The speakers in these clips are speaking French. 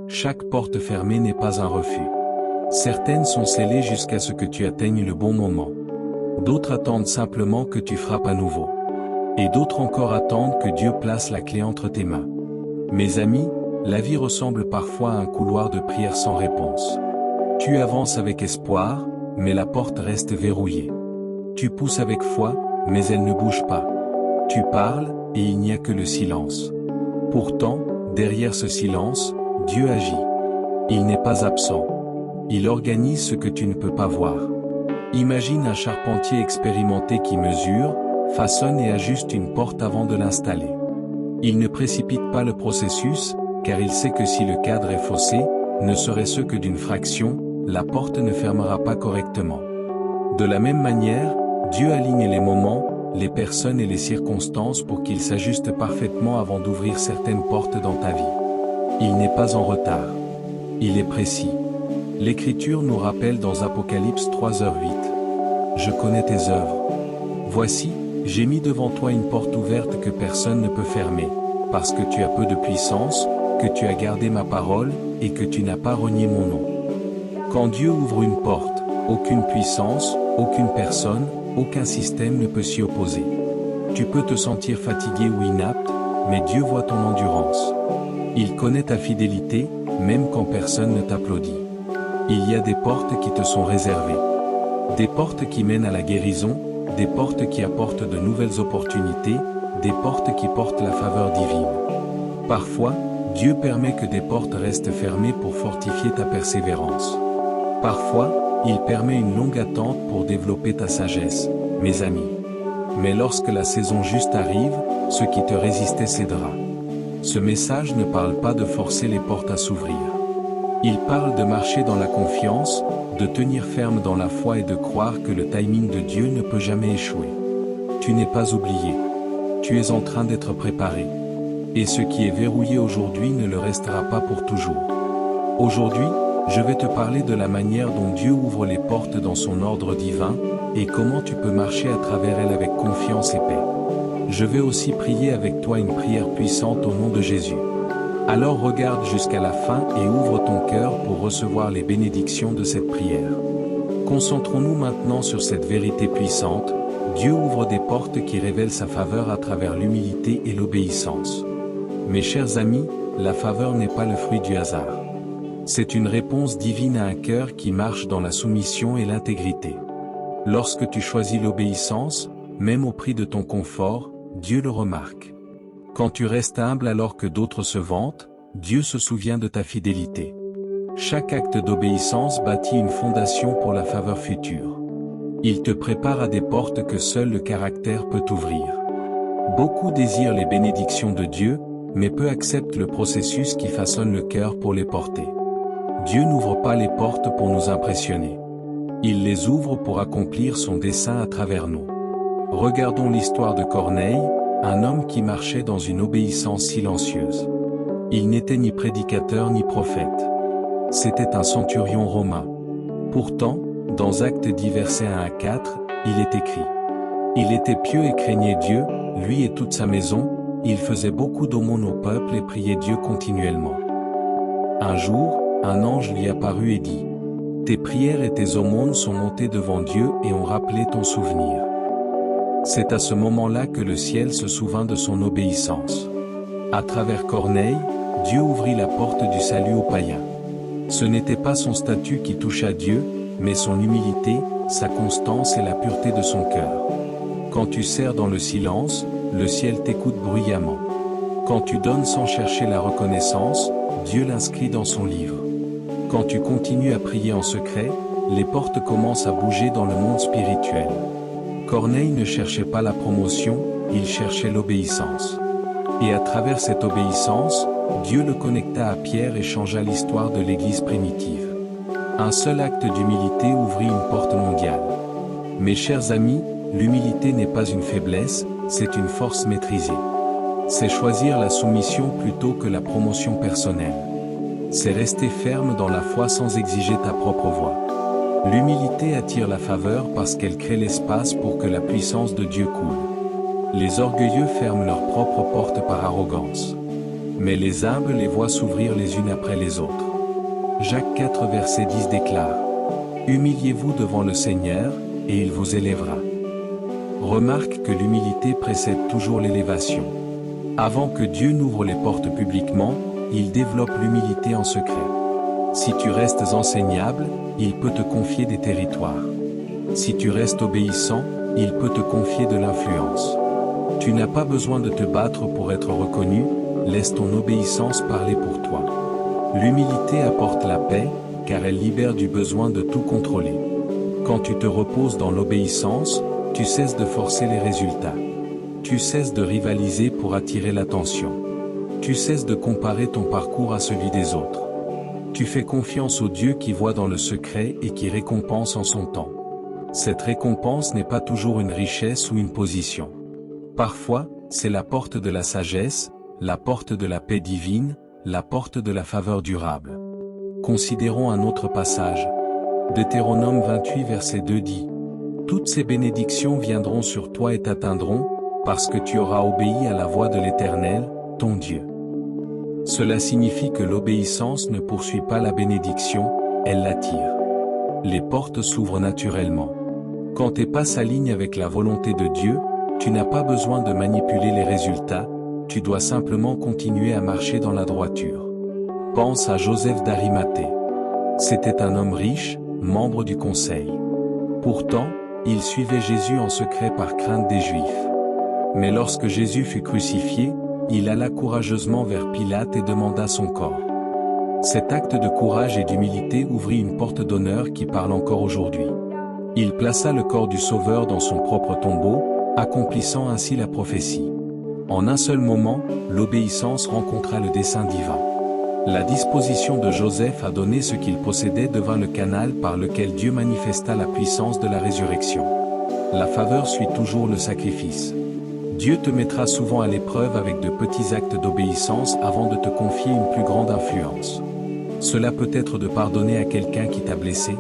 Chaque porte fermée n'est pas un refus. Certaines sont scellées jusqu'à ce que tu atteignes le bon moment. D'autres attendent simplement que tu frappes à nouveau. Et d'autres encore attendent que Dieu place la clé entre tes mains. Mes amis, la vie ressemble parfois à un couloir de prière sans réponse. Tu avances avec espoir, mais la porte reste verrouillée. Tu pousses avec foi, mais elle ne bouge pas. Tu parles, et il n'y a que le silence. Pourtant, derrière ce silence, Dieu agit. Il n'est pas absent. Il organise ce que tu ne peux pas voir. Imagine un charpentier expérimenté qui mesure, façonne et ajuste une porte avant de l'installer. Il ne précipite pas le processus, car il sait que si le cadre est faussé, ne serait-ce que d'une fraction, la porte ne fermera pas correctement. De la même manière, Dieu aligne les moments, les personnes et les circonstances pour qu'ils s'ajustent parfaitement avant d'ouvrir certaines portes dans ta vie. Il n'est pas en retard. Il est précis. L'Écriture nous rappelle dans Apocalypse 3h8. Je connais tes œuvres. Voici, j'ai mis devant toi une porte ouverte que personne ne peut fermer, parce que tu as peu de puissance, que tu as gardé ma parole, et que tu n'as pas renié mon nom. Quand Dieu ouvre une porte, aucune puissance, aucune personne, aucun système ne peut s'y opposer. Tu peux te sentir fatigué ou inapte, mais Dieu voit ton endurance. Il connaît ta fidélité, même quand personne ne t'applaudit. Il y a des portes qui te sont réservées. Des portes qui mènent à la guérison, des portes qui apportent de nouvelles opportunités, des portes qui portent la faveur divine. Parfois, Dieu permet que des portes restent fermées pour fortifier ta persévérance. Parfois, il permet une longue attente pour développer ta sagesse, mes amis. Mais lorsque la saison juste arrive, ce qui te résistait cédera. Ce message ne parle pas de forcer les portes à s'ouvrir. Il parle de marcher dans la confiance, de tenir ferme dans la foi et de croire que le timing de Dieu ne peut jamais échouer. Tu n'es pas oublié. Tu es en train d'être préparé. Et ce qui est verrouillé aujourd'hui ne le restera pas pour toujours. Aujourd'hui, je vais te parler de la manière dont Dieu ouvre les portes dans son ordre divin, et comment tu peux marcher à travers elles avec confiance et paix. Je vais aussi prier avec toi une prière puissante au nom de Jésus. Alors regarde jusqu'à la fin et ouvre ton cœur pour recevoir les bénédictions de cette prière. Concentrons-nous maintenant sur cette vérité puissante. Dieu ouvre des portes qui révèlent sa faveur à travers l'humilité et l'obéissance. Mes chers amis, la faveur n'est pas le fruit du hasard. C'est une réponse divine à un cœur qui marche dans la soumission et l'intégrité. Lorsque tu choisis l'obéissance, même au prix de ton confort, Dieu le remarque. Quand tu restes humble alors que d'autres se vantent, Dieu se souvient de ta fidélité. Chaque acte d'obéissance bâtit une fondation pour la faveur future. Il te prépare à des portes que seul le caractère peut ouvrir. Beaucoup désirent les bénédictions de Dieu, mais peu acceptent le processus qui façonne le cœur pour les porter. Dieu n'ouvre pas les portes pour nous impressionner. Il les ouvre pour accomplir son dessein à travers nous. Regardons l'histoire de Corneille, un homme qui marchait dans une obéissance silencieuse. Il n'était ni prédicateur ni prophète. C'était un centurion romain. Pourtant, dans Actes 10 versets 1 à 4, il est écrit: Il était pieux et craignait Dieu, lui et toute sa maison, il faisait beaucoup d'aumônes au peuple et priait Dieu continuellement. Un jour, un ange lui apparut et dit: Tes prières et tes aumônes sont montées devant Dieu et ont rappelé ton souvenir. C'est à ce moment-là que le ciel se souvint de son obéissance. À travers Corneille, Dieu ouvrit la porte du salut aux païens. Ce n'était pas son statut qui toucha Dieu, mais son humilité, sa constance et la pureté de son cœur. Quand tu sers dans le silence, le ciel t'écoute bruyamment. Quand tu donnes sans chercher la reconnaissance, Dieu l'inscrit dans son livre. Quand tu continues à prier en secret, les portes commencent à bouger dans le monde spirituel. Corneille ne cherchait pas la promotion, il cherchait l'obéissance. Et à travers cette obéissance, Dieu le connecta à Pierre et changea l'histoire de l'Église primitive. Un seul acte d'humilité ouvrit une porte mondiale. Mes chers amis, l'humilité n'est pas une faiblesse, c'est une force maîtrisée. C'est choisir la soumission plutôt que la promotion personnelle. C'est rester ferme dans la foi sans exiger ta propre voix. L'humilité attire la faveur parce qu'elle crée l'espace pour que la puissance de Dieu coule. Les orgueilleux ferment leurs propres portes par arrogance. mais les humbles les voient s'ouvrir les unes après les autres. Jacques 4 verset 10 déclare: Humiliez-vous devant le Seigneur, et il vous élèvera. Remarque que l'humilité précède toujours l'élévation. Avant que Dieu n'ouvre les portes publiquement, il développe l'humilité en secret. Si tu restes enseignable, il peut te confier des territoires. Si tu restes obéissant, il peut te confier de l'influence. Tu n'as pas besoin de te battre pour être reconnu, laisse ton obéissance parler pour toi. L'humilité apporte la paix, car elle libère du besoin de tout contrôler. Quand tu te reposes dans l'obéissance, tu cesses de forcer les résultats. Tu cesses de rivaliser pour attirer l'attention. Tu cesses de comparer ton parcours à celui des autres. Tu fais confiance au Dieu qui voit dans le secret et qui récompense en son temps. Cette récompense n'est pas toujours une richesse ou une position. Parfois, c'est la porte de la sagesse, la porte de la paix divine, la porte de la faveur durable. Considérons un autre passage. Deutéronome 28 verset 2 dit: Toutes ces bénédictions viendront sur toi et t'atteindront, parce que tu auras obéi à la voix de l'Éternel, ton Dieu. Cela signifie que l'obéissance ne poursuit pas la bénédiction, elle l'attire. Les portes s'ouvrent naturellement. Quand tes pas s'alignent avec la volonté de Dieu, tu n'as pas besoin de manipuler les résultats, tu dois simplement continuer à marcher dans la droiture. Pense à Joseph d'Arimathée. C'était un homme riche, membre du conseil. Pourtant, il suivait Jésus en secret par crainte des Juifs. Mais lorsque Jésus fut crucifié, il alla courageusement vers Pilate et demanda son corps. Cet acte de courage et d'humilité ouvrit une porte d'honneur qui parle encore aujourd'hui. Il plaça le corps du Sauveur dans son propre tombeau, accomplissant ainsi la prophétie. En un seul moment, l'obéissance rencontra le dessein divin. La disposition de Joseph à donner ce qu'il possédait devint le canal par lequel Dieu manifesta la puissance de la résurrection. La faveur suit toujours le sacrifice. Dieu te mettra souvent à l'épreuve avec de petits actes d'obéissance avant de te confier une plus grande influence. Cela peut être de pardonner à quelqu'un qui t'a blessé,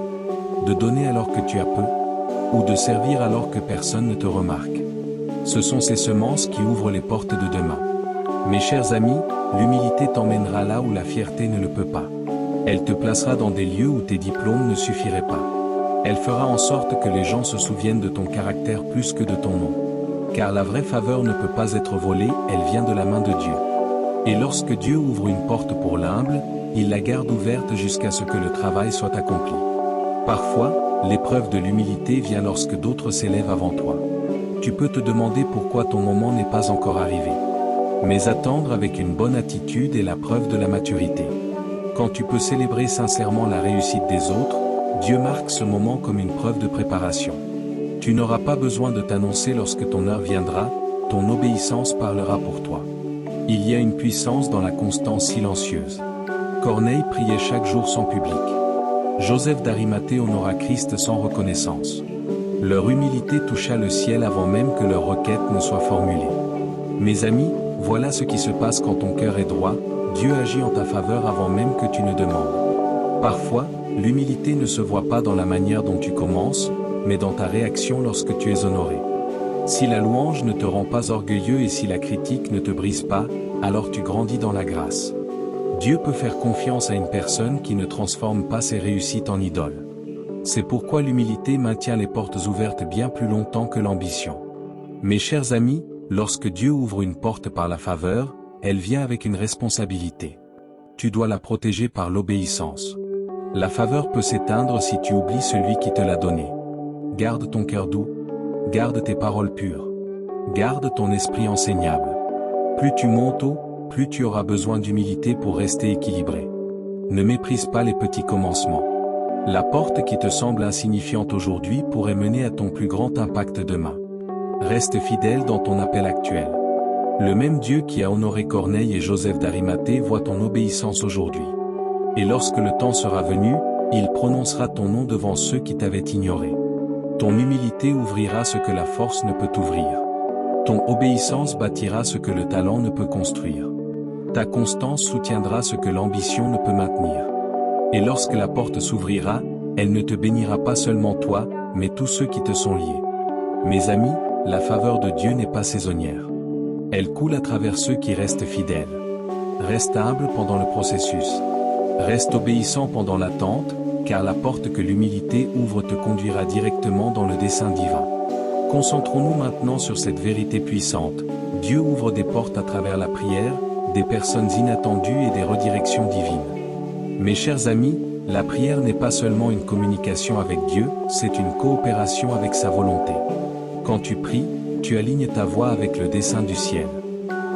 de donner alors que tu as peu, ou de servir alors que personne ne te remarque. Ce sont ces semences qui ouvrent les portes de demain. Mes chers amis, l'humilité t'emmènera là où la fierté ne le peut pas. Elle te placera dans des lieux où tes diplômes ne suffiraient pas. Elle fera en sorte que les gens se souviennent de ton caractère plus que de ton nom. Car la vraie faveur ne peut pas être volée, elle vient de la main de Dieu. Et lorsque Dieu ouvre une porte pour l'humble, il la garde ouverte jusqu'à ce que le travail soit accompli. Parfois, l'épreuve de l'humilité vient lorsque d'autres s'élèvent avant toi. Tu peux te demander pourquoi ton moment n'est pas encore arrivé. Mais attendre avec une bonne attitude est la preuve de la maturité. Quand tu peux célébrer sincèrement la réussite des autres, Dieu marque ce moment comme une preuve de préparation. Tu n'auras pas besoin de t'annoncer lorsque ton heure viendra, ton obéissance parlera pour toi. Il y a une puissance dans la constance silencieuse. Corneille priait chaque jour sans public. Joseph d'Arimathée honora Christ sans reconnaissance. Leur humilité toucha le ciel avant même que leur requête ne soit formulée. Mes amis, voilà ce qui se passe quand ton cœur est droit, Dieu agit en ta faveur avant même que tu ne demandes. Parfois, l'humilité ne se voit pas dans la manière dont tu commences, mais dans ta réaction lorsque tu es honoré. Si la louange ne te rend pas orgueilleux et si la critique ne te brise pas, alors tu grandis dans la grâce. Dieu peut faire confiance à une personne qui ne transforme pas ses réussites en idole. C'est pourquoi l'humilité maintient les portes ouvertes bien plus longtemps que l'ambition. Mes chers amis, lorsque Dieu ouvre une porte par la faveur, elle vient avec une responsabilité. Tu dois la protéger par l'obéissance. La faveur peut s'éteindre si tu oublies celui qui te l'a donnée. Garde ton cœur doux. Garde tes paroles pures. Garde ton esprit enseignable. Plus tu montes haut, plus tu auras besoin d'humilité pour rester équilibré. Ne méprise pas les petits commencements. La porte qui te semble insignifiante aujourd'hui pourrait mener à ton plus grand impact demain. Reste fidèle dans ton appel actuel. Le même Dieu qui a honoré Corneille et Joseph d'Arimathée voit ton obéissance aujourd'hui. Et lorsque le temps sera venu, il prononcera ton nom devant ceux qui t'avaient ignoré. Ton humilité ouvrira ce que la force ne peut ouvrir. Ton obéissance bâtira ce que le talent ne peut construire. Ta constance soutiendra ce que l'ambition ne peut maintenir. Et lorsque la porte s'ouvrira, elle ne te bénira pas seulement toi, mais tous ceux qui te sont liés. Mes amis, la faveur de Dieu n'est pas saisonnière. Elle coule à travers ceux qui restent fidèles. Reste humble pendant le processus. Reste obéissant pendant l'attente, car la porte que l'humilité ouvre te conduira directement dans le dessein divin. Concentrons-nous maintenant sur cette vérité puissante. Dieu ouvre des portes à travers la prière, des personnes inattendues et des redirections divines. Mes chers amis, la prière n'est pas seulement une communication avec Dieu, c'est une coopération avec sa volonté. Quand tu pries, tu alignes ta voix avec le dessein du ciel.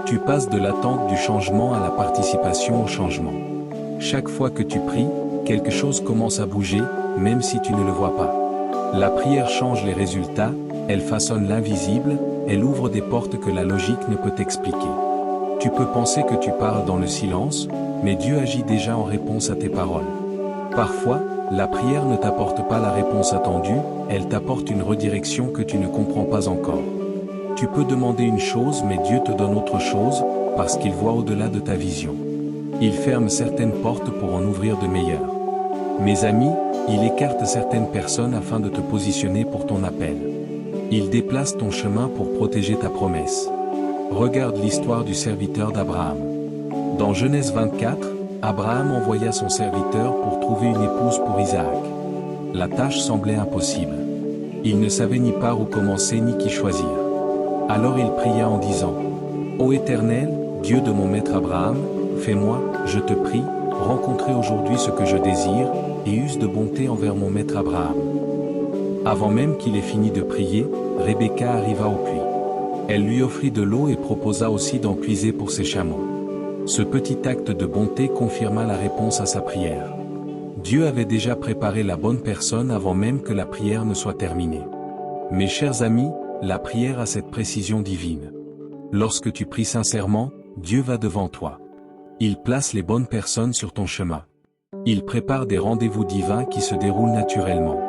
Tu passes de l'attente du changement à la participation au changement. Chaque fois que tu pries, quelque chose commence à bouger, même si tu ne le vois pas. La prière change les résultats, elle façonne l'invisible, elle ouvre des portes que la logique ne peut expliquer. Tu peux penser que tu parles dans le silence, mais Dieu agit déjà en réponse à tes paroles. Parfois, la prière ne t'apporte pas la réponse attendue, elle t'apporte une redirection que tu ne comprends pas encore. Tu peux demander une chose mais Dieu te donne autre chose, parce qu'il voit au-delà de ta vision. Il ferme certaines portes pour en ouvrir de meilleures. Mes amis, il écarte certaines personnes afin de te positionner pour ton appel. Il déplace ton chemin pour protéger ta promesse. Regarde l'histoire du serviteur d'Abraham. Dans Genèse 24, Abraham envoya son serviteur pour trouver une épouse pour Isaac. La tâche semblait impossible. Il ne savait ni par où commencer ni qui choisir. Alors il pria en disant : Ô Éternel, Dieu de mon maître Abraham, fais-moi, je te prie, rencontrer aujourd'hui ce que je désire, et use de bonté envers mon maître Abraham. Avant même qu'il ait fini de prier, Rebecca arriva au puits. Elle lui offrit de l'eau et proposa aussi d'en puiser pour ses chameaux. Ce petit acte de bonté confirma la réponse à sa prière. Dieu avait déjà préparé la bonne personne avant même que la prière ne soit terminée. Mes chers amis, la prière a cette précision divine. Lorsque tu pries sincèrement, Dieu va devant toi. Il place les bonnes personnes sur ton chemin. Il prépare des rendez-vous divins qui se déroulent naturellement.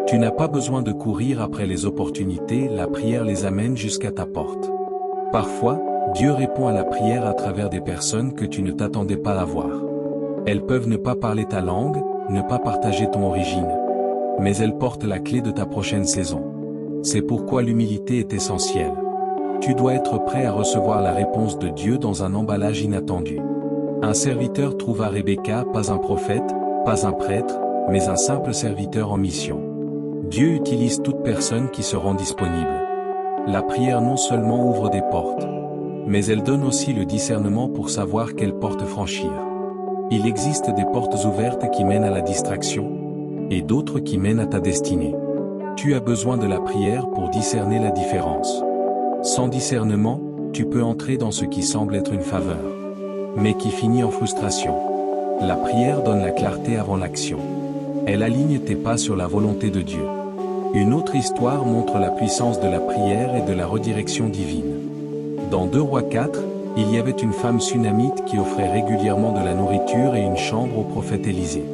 Tu n'as pas besoin de courir après les opportunités, la prière les amène jusqu'à ta porte. Parfois, Dieu répond à la prière à travers des personnes que tu ne t'attendais pas à voir. Elles peuvent ne pas parler ta langue, ne pas partager ton origine. Mais elles portent la clé de ta prochaine saison. C'est pourquoi l'humilité est essentielle. Tu dois être prêt à recevoir la réponse de Dieu dans un emballage inattendu. Un serviteur trouva Rebecca, pas un prophète, pas un prêtre, mais un simple serviteur en mission. Dieu utilise toute personne qui se rend disponible. La prière non seulement ouvre des portes, mais elle donne aussi le discernement pour savoir quelle porte franchir. Il existe des portes ouvertes qui mènent à la distraction, et d'autres qui mènent à ta destinée. Tu as besoin de la prière pour discerner la différence. Sans discernement, tu peux entrer dans ce qui semble être une faveur, mais qui finit en frustration. La prière donne la clarté avant l'action. Elle aligne tes pas sur la volonté de Dieu. Une autre histoire montre la puissance de la prière et de la redirection divine. Dans 2 Rois 4, il y avait une femme sunamite qui offrait régulièrement de la nourriture et une chambre au prophète Élisée.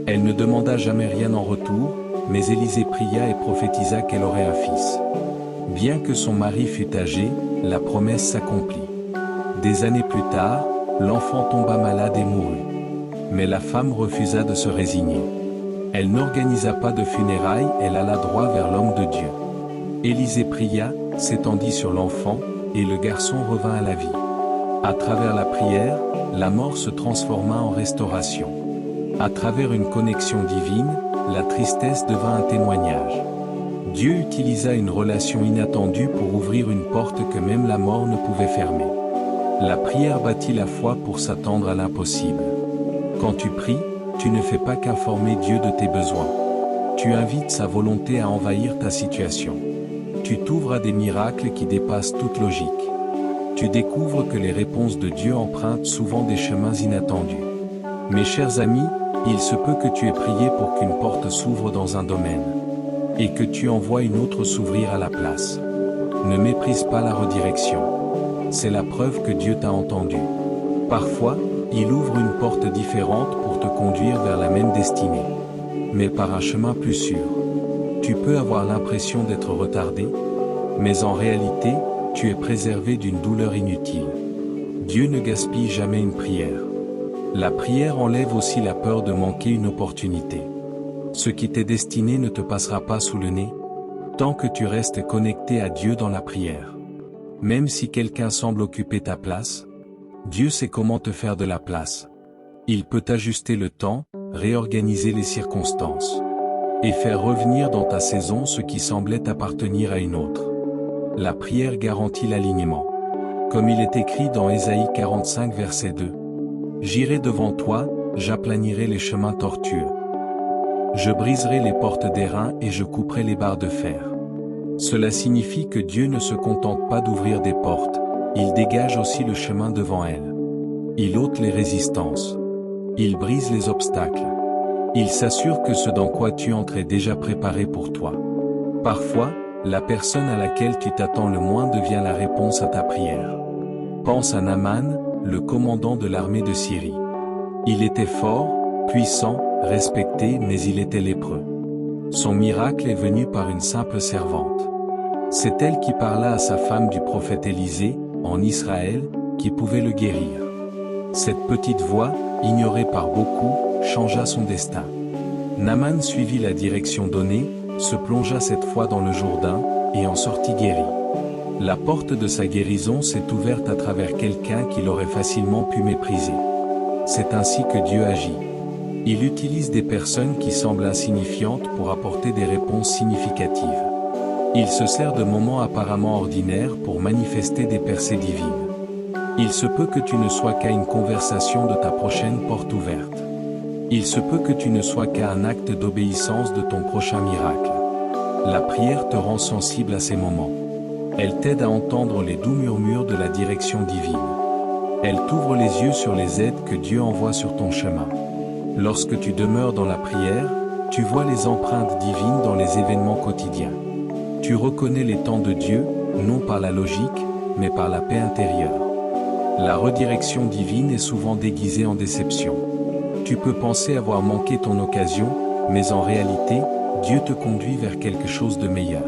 Elle ne demanda jamais rien en retour, mais Élisée pria et prophétisa qu'elle aurait un fils. Bien que son mari fût âgé, la promesse s'accomplit. Des années plus tard, l'enfant tomba malade et mourut. Mais la femme refusa de se résigner. Elle n'organisa pas de funérailles, elle alla droit vers l'homme de Dieu. Élisée pria, s'étendit sur l'enfant, et le garçon revint à la vie. À travers la prière, la mort se transforma en restauration. À travers une connexion divine, la tristesse devint un témoignage. Dieu utilisa une relation inattendue pour ouvrir une porte que même la mort ne pouvait fermer. La prière bâtit la foi pour s'attendre à l'impossible. Quand tu pries, tu ne fais pas qu'informer Dieu de tes besoins. Tu invites sa volonté à envahir ta situation. Tu t'ouvres à des miracles qui dépassent toute logique. Tu découvres que les réponses de Dieu empruntent souvent des chemins inattendus. Mes chers amis, il se peut que tu aies prié pour qu'une porte s'ouvre dans un domaine, et que tu envoies une autre s'ouvrir à la place. Ne méprise pas la redirection. C'est la preuve que Dieu t'a entendu. Parfois, il ouvre une porte différente pour te conduire vers la même destinée, mais par un chemin plus sûr. Tu peux avoir l'impression d'être retardé, mais en réalité, tu es préservé d'une douleur inutile. Dieu ne gaspille jamais une prière. La prière enlève aussi la peur de manquer une opportunité. Ce qui t'est destiné ne te passera pas sous le nez, tant que tu restes connecté à Dieu dans la prière. Même si quelqu'un semble occuper ta place, Dieu sait comment te faire de la place. Il peut ajuster le temps, réorganiser les circonstances et faire revenir dans ta saison ce qui semblait appartenir à une autre. La prière garantit l'alignement. Comme il est écrit dans Ésaïe 45 verset 2. J'irai devant toi, j'aplanirai les chemins tortueux. Je briserai les portes d'airain et je couperai les barres de fer. Cela signifie que Dieu ne se contente pas d'ouvrir des portes, il dégage aussi le chemin devant elles. Il ôte les résistances. Il brise les obstacles. Il s'assure que ce dans quoi tu entres est déjà préparé pour toi. Parfois, la personne à laquelle tu t'attends le moins devient la réponse à ta prière. Pense à Naaman, le commandant de l'armée de Syrie. Il était fort, puissant, respecté, mais il était lépreux. Son miracle est venu par une simple servante. C'est elle qui parla à sa femme du prophète Élisée, en Israël, qui pouvait le guérir. Cette petite voix, ignorée par beaucoup, changea son destin. Naaman suivit la direction donnée, se plongea cette fois dans le Jourdain, et en sortit guéri. La porte de sa guérison s'est ouverte à travers quelqu'un qu'il aurait facilement pu mépriser. C'est ainsi que Dieu agit. Il utilise des personnes qui semblent insignifiantes pour apporter des réponses significatives. Il se sert de moments apparemment ordinaires pour manifester des percées divines. Il se peut que tu ne sois qu'à une conversation de ta prochaine porte ouverte. Il se peut que tu ne sois qu'à un acte d'obéissance de ton prochain miracle. La prière te rend sensible à ces moments. Elle t'aide à entendre les doux murmures de la direction divine. Elle t'ouvre les yeux sur les aides que Dieu envoie sur ton chemin. Lorsque tu demeures dans la prière, tu vois les empreintes divines dans les événements quotidiens. Tu reconnais les temps de Dieu, non par la logique, mais par la paix intérieure. La redirection divine est souvent déguisée en déception. Tu peux penser avoir manqué ton occasion, mais en réalité, Dieu te conduit vers quelque chose de meilleur.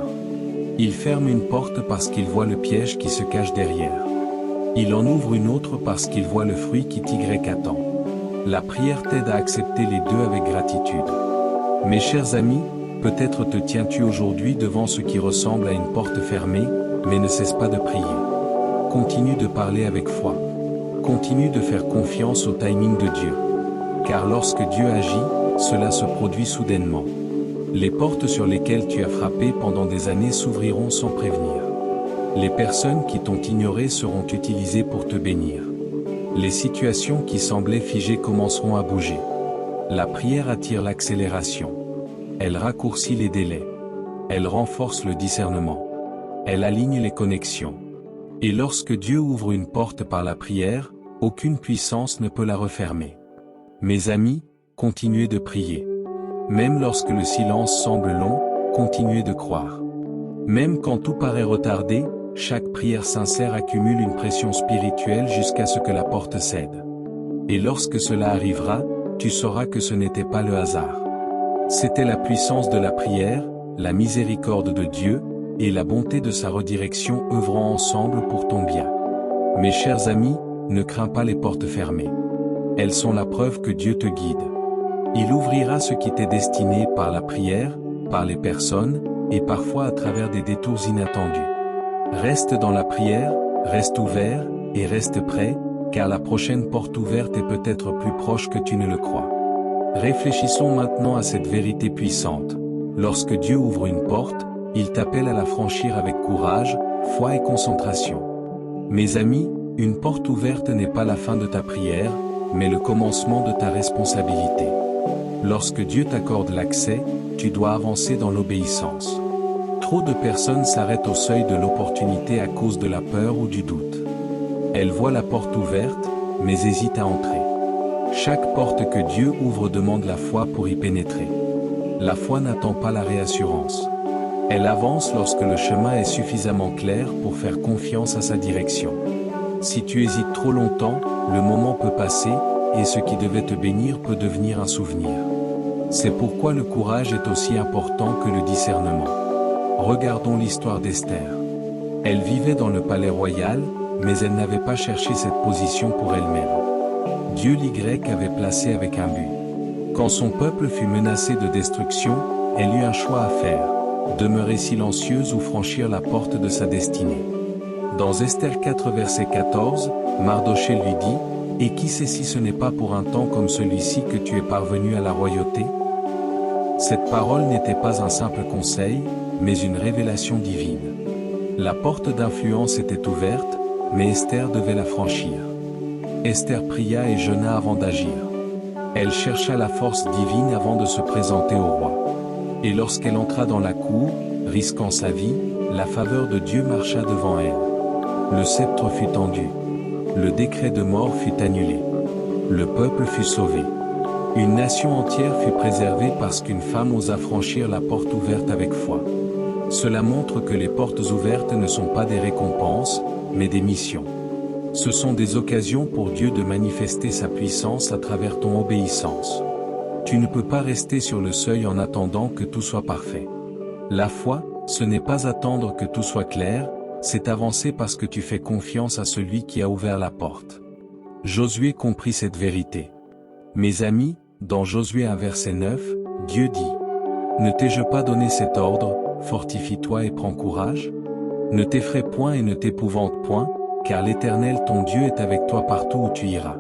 Il ferme une porte parce qu'il voit le piège qui se cache derrière. Il en ouvre une autre parce qu'il voit le fruit qui t'y attend. La prière t'aide à accepter les deux avec gratitude. Mes chers amis, peut-être te tiens-tu aujourd'hui devant ce qui ressemble à une porte fermée, mais ne cesse pas de prier. Continue de parler avec foi. Continue de faire confiance au timing de Dieu. Car lorsque Dieu agit, cela se produit soudainement. Les portes sur lesquelles tu as frappé pendant des années s'ouvriront sans prévenir. Les personnes qui t'ont ignoré seront utilisées pour te bénir. Les situations qui semblaient figées commenceront à bouger. La prière attire l'accélération. Elle raccourcit les délais. Elle renforce le discernement. Elle aligne les connexions. Et lorsque Dieu ouvre une porte par la prière, aucune puissance ne peut la refermer. Mes amis, continuez de prier. Même lorsque le silence semble long, continuez de croire. Même quand tout paraît retardé, chaque prière sincère accumule une pression spirituelle jusqu'à ce que la porte cède. Et lorsque cela arrivera, tu sauras que ce n'était pas le hasard. C'était la puissance de la prière, la miséricorde de Dieu, et la bonté de sa redirection œuvrant ensemble pour ton bien. Mes chers amis, ne crains pas les portes fermées. Elles sont la preuve que Dieu te guide. Il ouvrira ce qui t'est destiné par la prière, par les personnes, et parfois à travers des détours inattendus. Reste dans la prière, reste ouvert, et reste prêt, car la prochaine porte ouverte est peut-être plus proche que tu ne le crois. Réfléchissons maintenant à cette vérité puissante. Lorsque Dieu ouvre une porte, il t'appelle à la franchir avec courage, foi et concentration. Mes amis, une porte ouverte n'est pas la fin de ta prière, mais le commencement de ta responsabilité. Lorsque Dieu t'accorde l'accès, tu dois avancer dans l'obéissance. Trop de personnes s'arrêtent au seuil de l'opportunité à cause de la peur ou du doute. Elles voient la porte ouverte, mais hésitent à entrer. Chaque porte que Dieu ouvre demande la foi pour y pénétrer. La foi n'attend pas la réassurance. Elle avance lorsque le chemin est suffisamment clair pour faire confiance à sa direction. Si tu hésites trop longtemps, le moment peut passer, et ce qui devait te bénir peut devenir un souvenir. C'est pourquoi le courage est aussi important que le discernement. Regardons l'histoire d'Esther. Elle vivait dans le palais royal, mais elle n'avait pas cherché cette position pour elle-même. Dieu l'Y avait placée avec un but. Quand son peuple fut menacé de destruction, elle eut un choix à faire, demeurer silencieuse ou franchir la porte de sa destinée. Dans Esther 4 verset 14, Mardochée lui dit, « Et qui sait si ce n'est pas pour un temps comme celui-ci que tu es parvenu à la royauté ?» Cette parole n'était pas un simple conseil, mais une révélation divine. La porte d'influence était ouverte, mais Esther devait la franchir. Esther pria et jeûna avant d'agir. Elle chercha la force divine avant de se présenter au roi. Et lorsqu'elle entra dans la cour, risquant sa vie, la faveur de Dieu marcha devant elle. Le sceptre fut tendu. Le décret de mort fut annulé. Le peuple fut sauvé. Une nation entière fut préservée parce qu'une femme osa franchir la porte ouverte avec foi. Cela montre que les portes ouvertes ne sont pas des récompenses, mais des missions. Ce sont des occasions pour Dieu de manifester sa puissance à travers ton obéissance. Tu ne peux pas rester sur le seuil en attendant que tout soit parfait. La foi, ce n'est pas attendre que tout soit clair, c'est avancer parce que tu fais confiance à celui qui a ouvert la porte. Josué comprit cette vérité. Mes amis, dans Josué 1 verset 9, Dieu dit, « Ne t'ai-je pas donné cet ordre, fortifie-toi et prends courage? Ne t'effraie point et ne t'épouvante point, car l'Éternel ton Dieu est avec toi partout où tu iras. »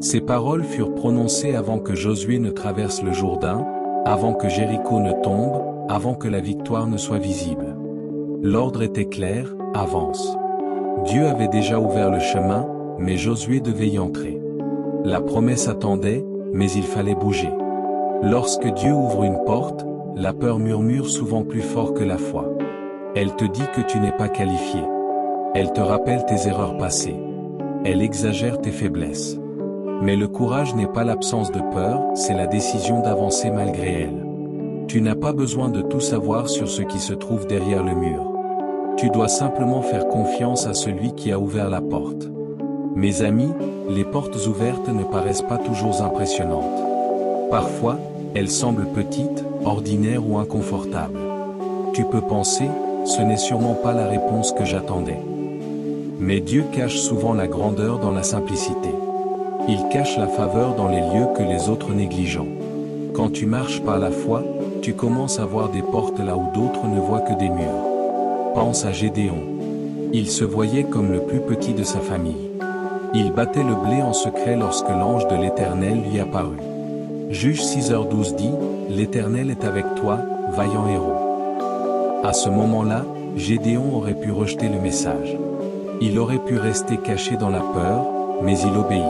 Ces paroles furent prononcées avant que Josué ne traverse le Jourdain, avant que Jéricho ne tombe, avant que la victoire ne soit visible. L'ordre était clair, avance. Dieu avait déjà ouvert le chemin, mais Josué devait y entrer. La promesse attendait, mais il fallait bouger. Lorsque Dieu ouvre une porte, la peur murmure souvent plus fort que la foi. Elle te dit que tu n'es pas qualifié. Elle te rappelle tes erreurs passées. Elle exagère tes faiblesses. Mais le courage n'est pas l'absence de peur, c'est la décision d'avancer malgré elle. Tu n'as pas besoin de tout savoir sur ce qui se trouve derrière le mur. Tu dois simplement faire confiance à celui qui a ouvert la porte. Mes amis, les portes ouvertes ne paraissent pas toujours impressionnantes. Parfois, elles semblent petites, ordinaires ou inconfortables. Tu peux penser, ce n'est sûrement pas la réponse que j'attendais. Mais Dieu cache souvent la grandeur dans la simplicité. Il cache la faveur dans les lieux que les autres négligent. Quand tu marches par la foi, tu commences à voir des portes là où d'autres ne voient que des murs. Pense à Gédéon. Il se voyait comme le plus petit de sa famille. Il battait le blé en secret lorsque l'ange de l'Éternel lui apparut. Juge 6h12 dit, « L'Éternel est avec toi, vaillant héros. » À ce moment-là, Gédéon aurait pu rejeter le message. Il aurait pu rester caché dans la peur, mais il obéit.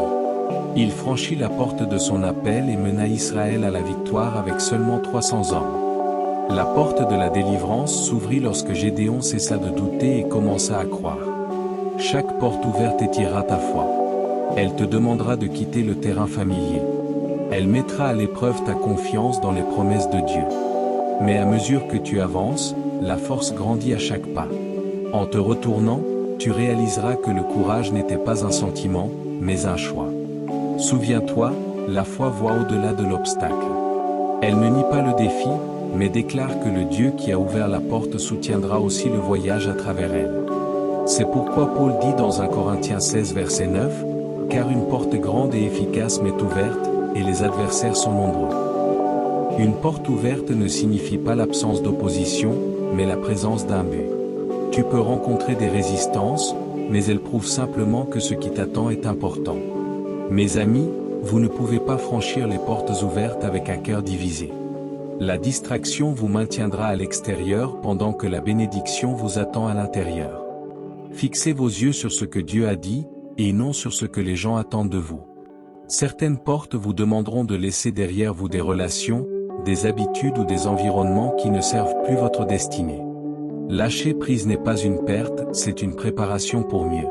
Il franchit la porte de son appel et mena Israël à la victoire avec seulement 300 hommes. La porte de la délivrance s'ouvrit lorsque Gédéon cessa de douter et commença à croire. Chaque porte ouverte étirera ta foi. Elle te demandera de quitter le terrain familier. Elle mettra à l'épreuve ta confiance dans les promesses de Dieu. Mais à mesure que tu avances, la force grandit à chaque pas. En te retournant, tu réaliseras que le courage n'était pas un sentiment, mais un choix. Souviens-toi, la foi voit au-delà de l'obstacle. Elle ne nie pas le défi, mais déclare que le Dieu qui a ouvert la porte soutiendra aussi le voyage à travers elle. C'est pourquoi Paul dit dans 1 Corinthiens 16 verset 9, « Car une porte grande et efficace m'est ouverte, et les adversaires sont nombreux. » Une porte ouverte ne signifie pas l'absence d'opposition, mais la présence d'un but. Tu peux rencontrer des résistances, mais elles prouvent simplement que ce qui t'attend est important. Mes amis, vous ne pouvez pas franchir les portes ouvertes avec un cœur divisé. La distraction vous maintiendra à l'extérieur pendant que la bénédiction vous attend à l'intérieur. Fixez vos yeux sur ce que Dieu a dit, et non sur ce que les gens attendent de vous. Certaines portes vous demanderont de laisser derrière vous des relations, des habitudes ou des environnements qui ne servent plus votre destinée. Lâcher prise n'est pas une perte, c'est une préparation pour mieux.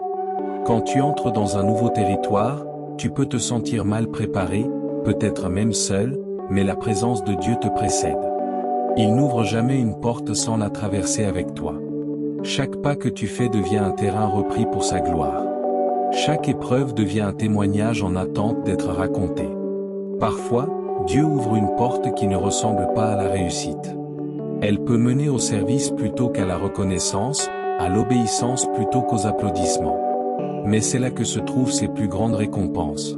Quand tu entres dans un nouveau territoire, tu peux te sentir mal préparé, peut-être même seul, mais la présence de Dieu te précède. Il n'ouvre jamais une porte sans la traverser avec toi. Chaque pas que tu fais devient un terrain repris pour sa gloire. Chaque épreuve devient un témoignage en attente d'être raconté. Parfois, Dieu ouvre une porte qui ne ressemble pas à la réussite. Elle peut mener au service plutôt qu'à la reconnaissance, à l'obéissance plutôt qu'aux applaudissements. Mais c'est là que se trouvent ses plus grandes récompenses.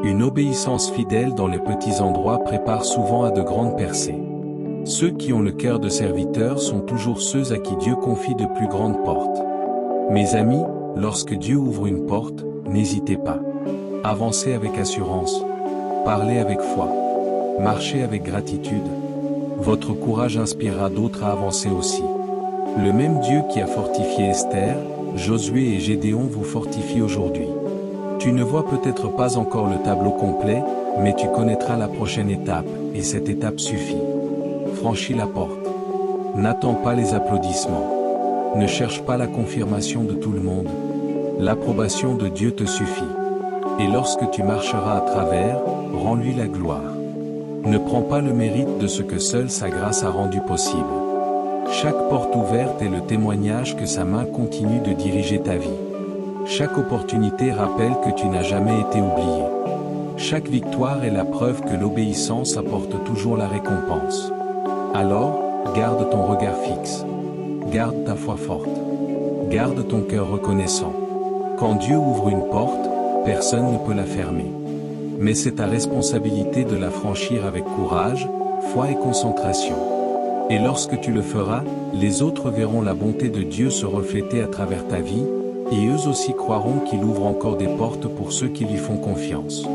Une obéissance fidèle dans les petits endroits prépare souvent à de grandes percées. Ceux qui ont le cœur de serviteur sont toujours ceux à qui Dieu confie de plus grandes portes. Mes amis, lorsque Dieu ouvre une porte, n'hésitez pas. Avancez avec assurance. Parlez avec foi. Marchez avec gratitude. Votre courage inspirera d'autres à avancer aussi. Le même Dieu qui a fortifié Esther, Josué et Gédéon vous fortifie aujourd'hui. Tu ne vois peut-être pas encore le tableau complet, mais tu connaîtras la prochaine étape, et cette étape suffit. Franchis la porte. N'attends pas les applaudissements. Ne cherche pas la confirmation de tout le monde. L'approbation de Dieu te suffit. Et lorsque tu marcheras à travers, rends-lui la gloire. Ne prends pas le mérite de ce que seule sa grâce a rendu possible. Chaque porte ouverte est le témoignage que sa main continue de diriger ta vie. Chaque opportunité rappelle que tu n'as jamais été oublié. Chaque victoire est la preuve que l'obéissance apporte toujours la récompense. Alors, garde ton regard fixe. Garde ta foi forte. Garde ton cœur reconnaissant. Quand Dieu ouvre une porte, personne ne peut la fermer. Mais c'est ta responsabilité de la franchir avec courage, foi et concentration. Et lorsque tu le feras, les autres verront la bonté de Dieu se refléter à travers ta vie, et eux aussi croiront qu'il ouvre encore des portes pour ceux qui lui font confiance.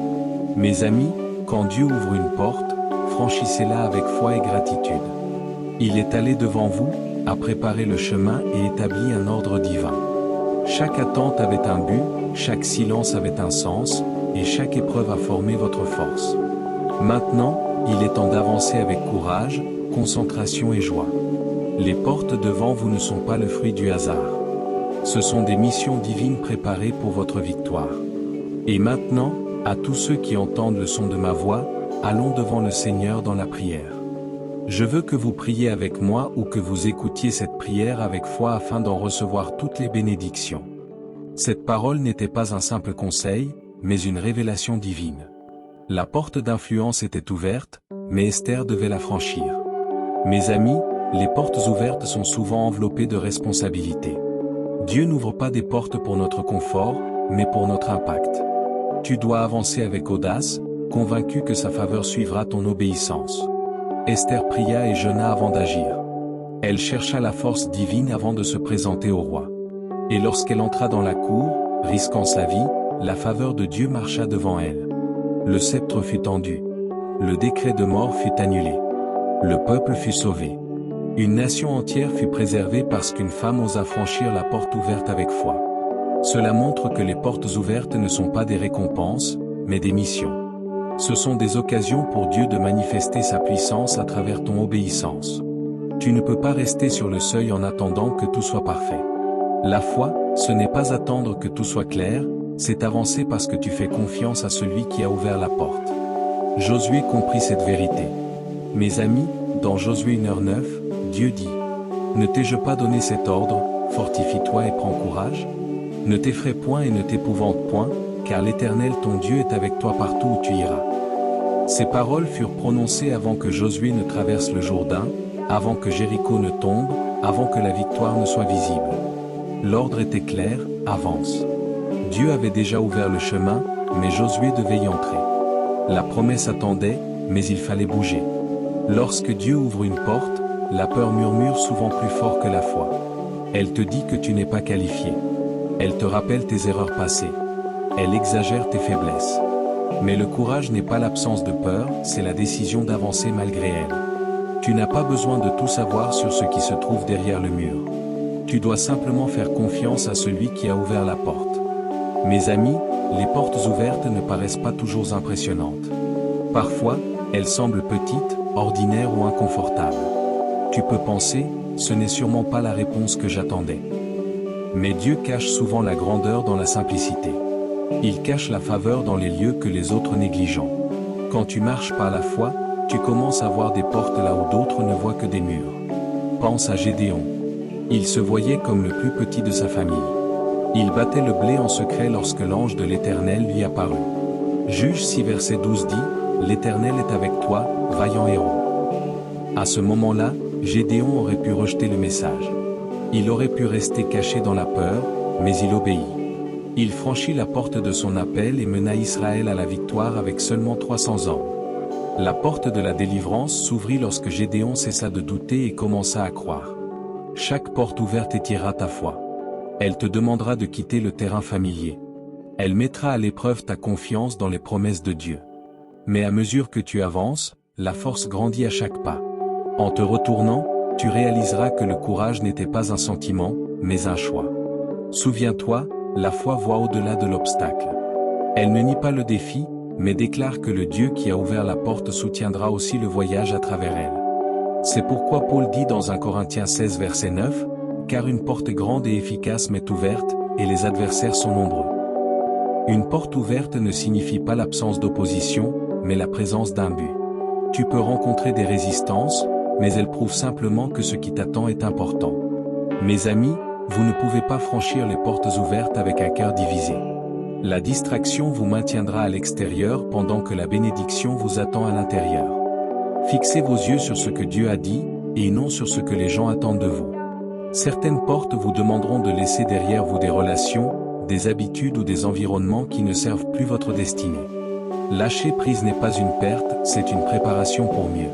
Mes amis, quand Dieu ouvre une porte, franchissez-la avec foi et gratitude. Il est allé devant vous, a préparé le chemin et établi un ordre divin. Chaque attente avait un but, chaque silence avait un sens, et chaque épreuve a formé votre force. Maintenant, il est temps d'avancer avec courage, concentration et joie. Les portes devant vous ne sont pas le fruit du hasard. Ce sont des missions divines préparées pour votre victoire. Et maintenant, à tous ceux qui entendent le son de ma voix, allons devant le Seigneur dans la prière. Je veux que vous priez avec moi ou que vous écoutiez cette prière avec foi afin d'en recevoir toutes les bénédictions. Cette parole n'était pas un simple conseil, mais une révélation divine. La porte d'influence était ouverte, mais Esther devait la franchir. Mes amis, les portes ouvertes sont souvent enveloppées de responsabilités. Dieu n'ouvre pas des portes pour notre confort, mais pour notre impact. Tu dois avancer avec audace, convaincu que sa faveur suivra ton obéissance. Esther pria et jeûna avant d'agir. Elle chercha la force divine avant de se présenter au roi. Et lorsqu'elle entra dans la cour, risquant sa vie, la faveur de Dieu marcha devant elle. Le sceptre fut tendu. Le décret de mort fut annulé. Le peuple fut sauvé. Une nation entière fut préservée parce qu'une femme osa franchir la porte ouverte avec foi. Cela montre que les portes ouvertes ne sont pas des récompenses, mais des missions. Ce sont des occasions pour Dieu de manifester sa puissance à travers ton obéissance. Tu ne peux pas rester sur le seuil en attendant que tout soit parfait. La foi, ce n'est pas attendre que tout soit clair, c'est avancer parce que tu fais confiance à celui qui a ouvert la porte. Josué comprit cette vérité. Mes amis, dans Josué 1h9, Dieu dit: Ne t'ai-je pas donné cet ordre, fortifie-toi et prends courage? Ne t'effraie point et ne t'épouvante point, car l'Éternel ton Dieu est avec toi partout où tu iras. Ces paroles furent prononcées avant que Josué ne traverse le Jourdain, avant que Jéricho ne tombe, avant que la victoire ne soit visible. L'ordre était clair, avance. Dieu avait déjà ouvert le chemin, mais Josué devait y entrer. La promesse attendait, mais il fallait bouger. Lorsque Dieu ouvre une porte, la peur murmure souvent plus fort que la foi. Elle te dit que tu n'es pas qualifié. Elle te rappelle tes erreurs passées. Elle exagère tes faiblesses. Mais le courage n'est pas l'absence de peur, c'est la décision d'avancer malgré elle. Tu n'as pas besoin de tout savoir sur ce qui se trouve derrière le mur. Tu dois simplement faire confiance à celui qui a ouvert la porte. Mes amis, les portes ouvertes ne paraissent pas toujours impressionnantes. Parfois, elles semblent petites, ordinaires ou inconfortables. Tu peux penser, ce n'est sûrement pas la réponse que j'attendais. Mais Dieu cache souvent la grandeur dans la simplicité. Il cache la faveur dans les lieux que les autres négligent. Quand tu marches par la foi, tu commences à voir des portes là où d'autres ne voient que des murs. Pense à Gédéon. Il se voyait comme le plus petit de sa famille. Il battait le blé en secret lorsque l'ange de l'Éternel lui apparut. Juge 6 verset 12 dit, « L'Éternel est avec toi, vaillant héros. » À ce moment-là, Gédéon aurait pu rejeter le message. Il aurait pu rester caché dans la peur, mais il obéit. Il franchit la porte de son appel et mena Israël à la victoire avec seulement 300 hommes. La porte de la délivrance s'ouvrit lorsque Gédéon cessa de douter et commença à croire. Chaque porte ouverte étirera ta foi. Elle te demandera de quitter le terrain familier. Elle mettra à l'épreuve ta confiance dans les promesses de Dieu. Mais à mesure que tu avances, la force grandit à chaque pas. En te retournant, tu réaliseras que le courage n'était pas un sentiment, mais un choix. Souviens-toi, la foi voit au-delà de l'obstacle. Elle ne nie pas le défi, mais déclare que le Dieu qui a ouvert la porte soutiendra aussi le voyage à travers elle. C'est pourquoi Paul dit dans 1 Corinthiens 16 verset 9, « Car une porte grande et efficace m'est ouverte, et les adversaires sont nombreux. » Une porte ouverte ne signifie pas l'absence d'opposition, mais la présence d'un but. Tu peux rencontrer des résistances, mais elles prouvent simplement que ce qui t'attend est important. Mes amis, vous ne pouvez pas franchir les portes ouvertes avec un cœur divisé. La distraction vous maintiendra à l'extérieur pendant que la bénédiction vous attend à l'intérieur. Fixez vos yeux sur ce que Dieu a dit, et non sur ce que les gens attendent de vous. Certaines portes vous demanderont de laisser derrière vous des relations, des habitudes ou des environnements qui ne servent plus votre destinée. Lâcher prise n'est pas une perte, c'est une préparation pour mieux.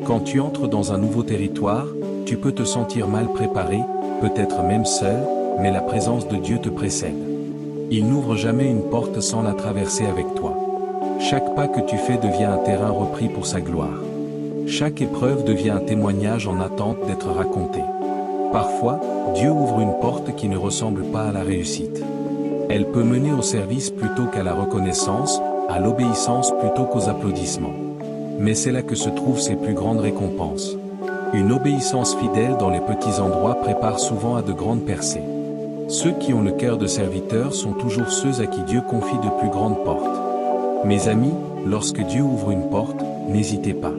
Quand tu entres dans un nouveau territoire, tu peux te sentir mal préparé, peut-être même seul, mais la présence de Dieu te précède. Il n'ouvre jamais une porte sans la traverser avec toi. Chaque pas que tu fais devient un terrain repris pour sa gloire. Chaque épreuve devient un témoignage en attente d'être raconté. Parfois, Dieu ouvre une porte qui ne ressemble pas à la réussite. Elle peut mener au service plutôt qu'à la reconnaissance, à l'obéissance plutôt qu'aux applaudissements. Mais c'est là que se trouvent ses plus grandes récompenses. Une obéissance fidèle dans les petits endroits prépare souvent à de grandes percées. Ceux qui ont le cœur de serviteur sont toujours ceux à qui Dieu confie de plus grandes portes. Mes amis, lorsque Dieu ouvre une porte, n'hésitez pas.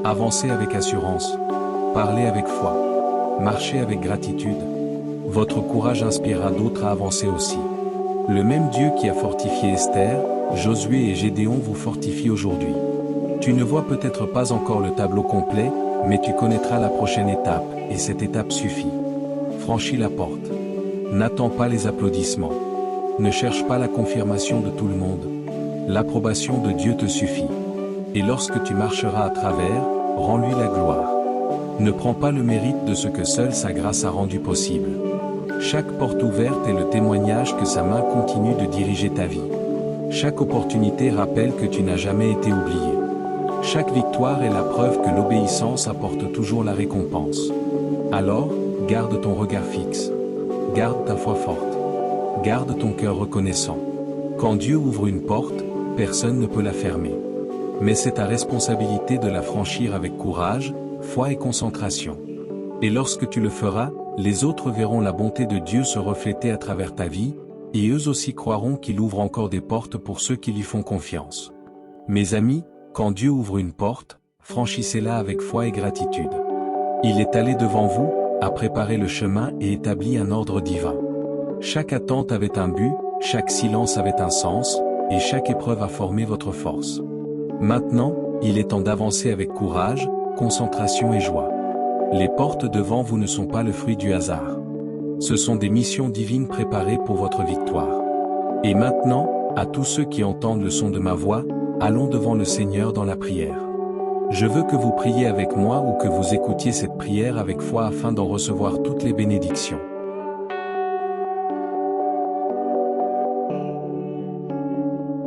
Avancez avec assurance. Parlez avec foi. Marchez avec gratitude. Votre courage inspirera d'autres à avancer aussi. Le même Dieu qui a fortifié Esther, Josué et Gédéon vous fortifie aujourd'hui. Tu ne vois peut-être pas encore le tableau complet, mais tu connaîtras la prochaine étape, et cette étape suffit. Franchis la porte. N'attends pas les applaudissements. Ne cherche pas la confirmation de tout le monde. L'approbation de Dieu te suffit. Et lorsque tu marcheras à travers, rends-lui la gloire. Ne prends pas le mérite de ce que seule sa grâce a rendu possible. Chaque porte ouverte est le témoignage que sa main continue de diriger ta vie. Chaque opportunité rappelle que tu n'as jamais été oublié. Chaque victoire est la preuve que l'obéissance apporte toujours la récompense. Alors, garde ton regard fixe. Garde ta foi forte. Garde ton cœur reconnaissant. Quand Dieu ouvre une porte, personne ne peut la fermer. Mais c'est ta responsabilité de la franchir avec courage, foi et concentration. Et lorsque tu le feras, les autres verront la bonté de Dieu se refléter à travers ta vie, et eux aussi croiront qu'il ouvre encore des portes pour ceux qui lui font confiance. Mes amis, quand Dieu ouvre une porte, franchissez-la avec foi et gratitude. Il est allé devant vous, a préparé le chemin et établi un ordre divin. Chaque attente avait un but, chaque silence avait un sens, et chaque épreuve a formé votre force. Maintenant, il est temps d'avancer avec courage, concentration et joie. Les portes devant vous ne sont pas le fruit du hasard. Ce sont des missions divines préparées pour votre victoire. Et maintenant, à tous ceux qui entendent le son de ma voix, allons devant le Seigneur dans la prière. Je veux que vous priez avec moi ou que vous écoutiez cette prière avec foi afin d'en recevoir toutes les bénédictions.